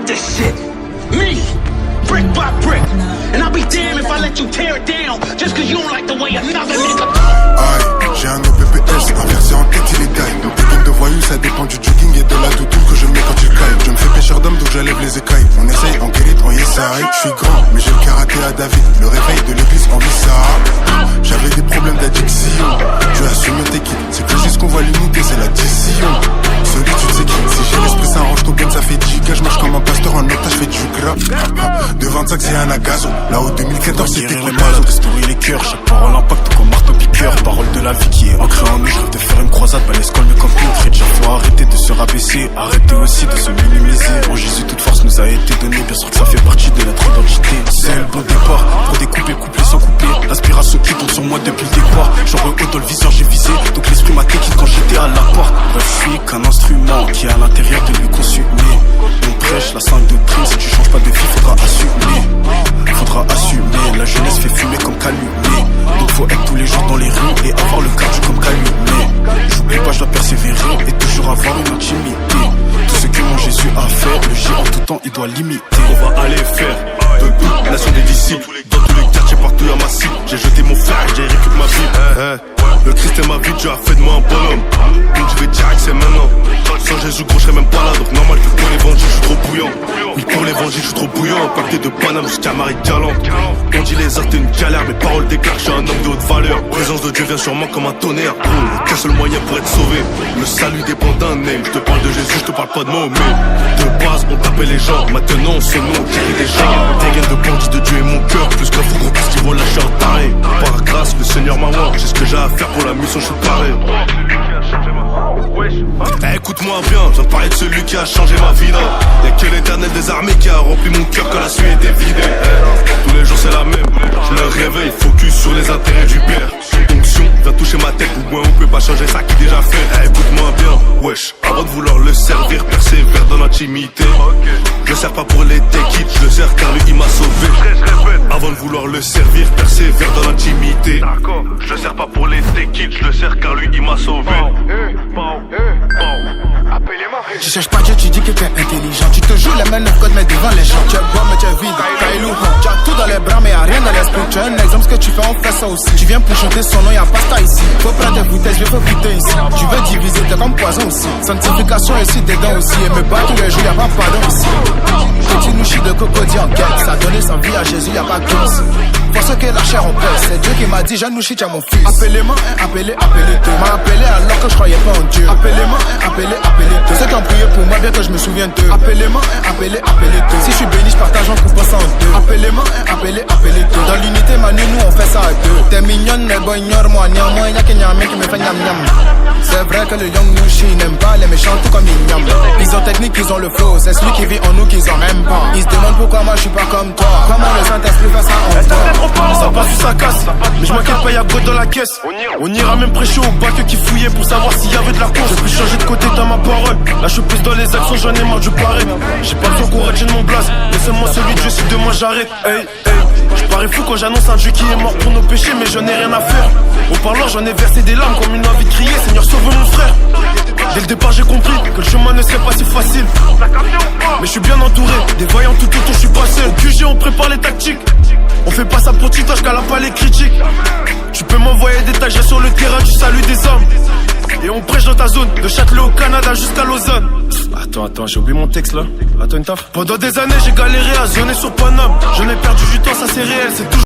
built this shit. Me. Brick by brick. And I'll be damned if I let you tear it down just cause you don't like the way another nigga. Aïe, j'ai un OPPS, inversé en tête il est taille. Des games de voyous, ça dépend du jogging et de la doudoune que je mets quand il caille. Je me fais pêcheur d'homme donc j'enlève les écailles. On essaye, on guérit, on essaye. Je suis grand, mais j'ai le karaté à David. Le réveil de l'église en vissa. J'avais des problèmes d'addiction. Je assume tes kits, c'est que juste qu'on voit l'unité, c'est la décision. Solitude c'est qui? Si j'ai l'esprit ça range ton game, ça fait 10 gars. Je marche comme un pasteur en otage, je fais du gras. De 25 c'est un agazo. Là-haut 2014 c'était les malades, restaurer les cœurs. Chaque parole impacte comme marteau piqueur. Parole de la vie qui est ancrée en nous. Je rêve de faire une croisade, pas l'escole mais comme pire. Déjà faut arrêter de se rabaisser. Arrêter aussi de se minimiser. En Jésus toute force nous a été donnée. Bien sûr que ça fait partie de notre identité. C'est le bon départ, pour découper, coupler sans couper. L'aspiration qui tourne sur moi depuis le départ. Genre haut dans le viseur j'ai visé. Donc l'esprit m'a quitté quand j'étais à la porte. Bref je suis qu'un instrument qui est à l'intérieur de lui consumer. On prêche la sainte doctrine. Si tu changes pas de vie faudra assumer. Faudra assumer, la jeunesse fait fumer comme Calumet. Donc faut être tous les jours dans les rues et avoir le cardio comme Calumet. J'oublie pas, je dois persévérer et toujours avoir une intimité. Tout ce que mon Jésus a fait, le J en tout temps il doit limiter. On va aller faire de toute nation des disciples. Dans tous les quartiers, partout y'a ma cible. J'ai jeté mon frère et j'ai récupéré ma vie. Le Christ est ma vie, Dieu a fait de moi un bonhomme. Donc je vais direct, c'est maintenant. Sans Jésus gros je serais même pas là. Donc normal que pour l'évangile je suis trop bouillant. Oui pour l'évangile je suis trop bouillant. Pacté de Paname jusqu'à Marie-Galante. On dit les arts t'es une galère. Mes paroles déclarent, je suis un homme de haute valeur. Présence de Dieu vient sûrement comme un tonnerre. Qu'un seul moyen pour être sauvé. Le salut dépend d'un name. Je te parle de Jésus, je te parle pas de Mahomet. De base on tapait les gens. Maintenant on se nomme, on guérit des gens. Des gaines de bandits de Dieu et mon cœur. Plus qu'un fou gros plus qu'ils vont lâcher un taré. Par grâce le Seigneur m'a oint. J'ai ce que j'ai à faire pour la mission, je suis paré. Écoute-moi bien, je viens de parler de celui qui a changé ma vie là. Y'a que l'éternel des armées qui a rempli mon cœur quand la suie était vidée. Tous les jours c'est la même, je me réveille, focus sur les intérêts du père. Onction vient toucher ma tête, ou moins on peut pas changer ça qui est déjà fait. Écoute-moi bien, wesh, avant de vouloir le servir, persévère dans l'intimité. Je le sers pas pour les take-it, je le sers car lui il m'a sauvé. Avant de vouloir le servir, persévère dans l'intimité. Je le sers pas pour les take-it, je le sers car lui il m'a sauvé. Tu cherches pas Dieu, tu dis que t'es intelligent. Tu te joues les mains neuf codes mais devant les gens. Tu es bon mais tu es vide, Kailou. Tu as tout dans les bras mais y'a rien dans l'esprit. Tu es un exemple, ce que tu fais on fait ça aussi. Tu viens pour chanter son nom, y'a pasta ici. Faut prendre des bouteilles, je veux goûter ici. Tu veux diviser, t'es comme poison aussi. Sanctification ici, dedans aussi. Et me battre tous les jours, y'a pas pardon ici. Petit nouchi de cocody en quête. Ça donne sa vie à Jésus, y'a pas de cause. Pour ce que la chair on pèse, c'est Dieu qui m'a dit, jeune nouchi, tu es mon fils. Appelez-moi, appelez deux. M'a appelé alors que je croyais pas en Dieu. Appelez-moi, appelez deux. Ceux qui ont prié pour moi, bien que je me souvienne d'eux. Appelez-moi, appelez deux. Si je suis béni, je partage en coupant ça en deux. Appelez-moi, appelez deux. Dans l'unité, Manu, nous on fait ça à deux. T'es mignonne, mais bon, ignore-moi. Néanmoins, y'a qu'un yamé qui me fait nyam nyam. C'est vrai que le young nouchi n'aime pas les méchants tout comme Ignam. Ils ont technique, ils ont le flow. C'est celui qui vit en nous qu'ils en même pas. Ils se demandent pourquoi moi je suis pas comme toi. Comment le Saint-Esprit fait ça en toi. Ça passe ou ça casse, mais je m'inquiète pas, y'a God dans la caisse. On ira même prêcher au bac qui fouillait pour savoir s'il y avait de la course. Je peux changer de côté dans ma parole. Là je suis plus dans les actions, j'en ai marre du pareil. J'ai pas besoin qu'on retienne mon blase. Laissez-moi celui de Dieu si demain j'arrête. Hey, hey. Je parais fou quand j'annonce un Dieu qui est mort pour nos péchés, mais j'en ai rien à faire. Au parloir j'en ai versé des larmes comme une envie de crier. Seigneur sauve mon frère. Dès le départ j'ai compris que le chemin ne serait pas si facile. Mais je suis bien entouré, des voyants tout autour, je suis pas seul. Au QG on prépare les tactiques. On fait pas ça pour titoche qu'à la pas les critiques. Tu peux m'envoyer des tags sur le terrain du salut des hommes. Et on prêche dans ta zone, de Châtelet au Canada jusqu'à Lausanne. Attends, j'ai oublié mon texte là. Attends une taf. Pendant des années j'ai galéré à zoner sur Paname. J'en ai perdu du temps, ça c'est réel, c'est toujours